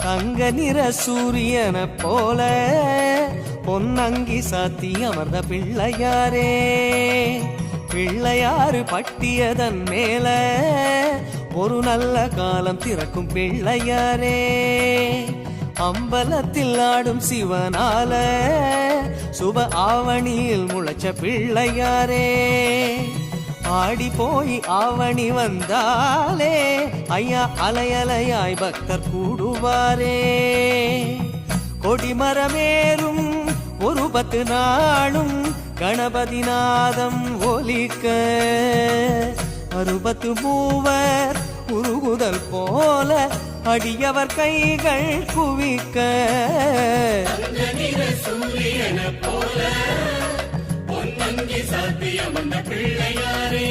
தங்க நிற சூரியன போல பொன்னங்கி சாத்தி அமர்ந்த பிள்ளையாரே, பிள்ளையாறு பட்டியதன் மேல ஒரு நல்ல காலம் திறக்கும் பிள்ளையாரே, அம்பலத்தில் ஆடும் சிவனால சுப ஆவணியில் முளைச்ச பிள்ளையாரே, ஆடி போய் ஆவணி வந்தாலே ஐயா அலையலையாய் பக்தர் கூடுவாரே, கொடிமரமேறும் ஒரு 10 நாளும் கணபதி நாதம் ஒலிக்க, 60 மூவர் உருகுதல் போல அடியவர் கைகள் குவிக்க, பிள்ளையாரே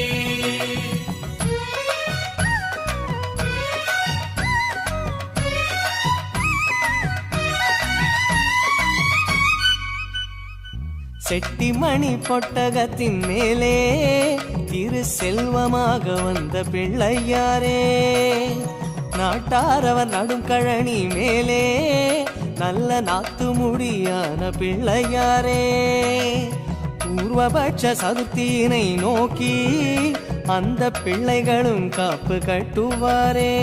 செட்டிமணி பொட்டகத்தின் மேலே திரு செல்வமாக வந்த பிள்ளையாரே, நாட்டாரவர் நடும் கழனி மேலே நல்ல நாத்து முடியான பிள்ளையாரே, பூர்வபட்ச சதுர்த்தியினை நோக்கி அந்த பிள்ளைகளும் காப்பு கட்டுவாரே,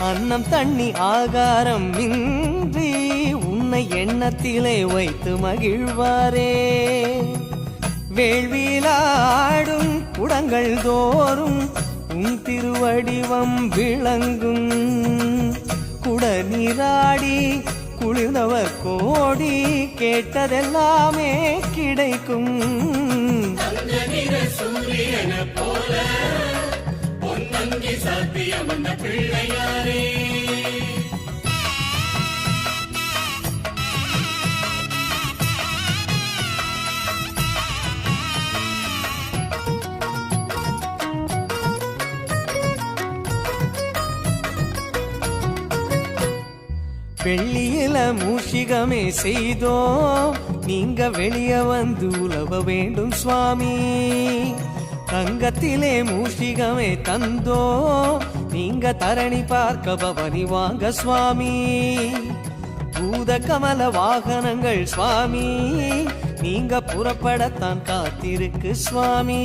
அன்னம் தண்ணி ஆகாரம் இன்றி உன்னை எண்ணத்திலே வைத்து மகிழ்வாரே, வேள்வியிலாடும் குடங்கள் தோறும் உன் திருவடிவம் விளங்கும், குட நீராடி குளிர்ந்தவர் கோடி கேட்டதெல்லாமே கிடைக்கும், சூரியன போல பொன்னங்கி சாத்தியம் அந்த பிள்ளையாரே. வெள்ளியில மூஷிகமே செய்தோம், நீங்க வெளிய வந்து உலவ வேண்டும் சுவாமி, தங்கத்திலே மூஷிகமே தந்தோம், நீங்க தரணி பார்க்க பவனி வாங்க சுவாமி, பூத கமல வாகனங்கள் சுவாமி, நீங்க புறப்படத்தான் காத்திருக்கு சுவாமி.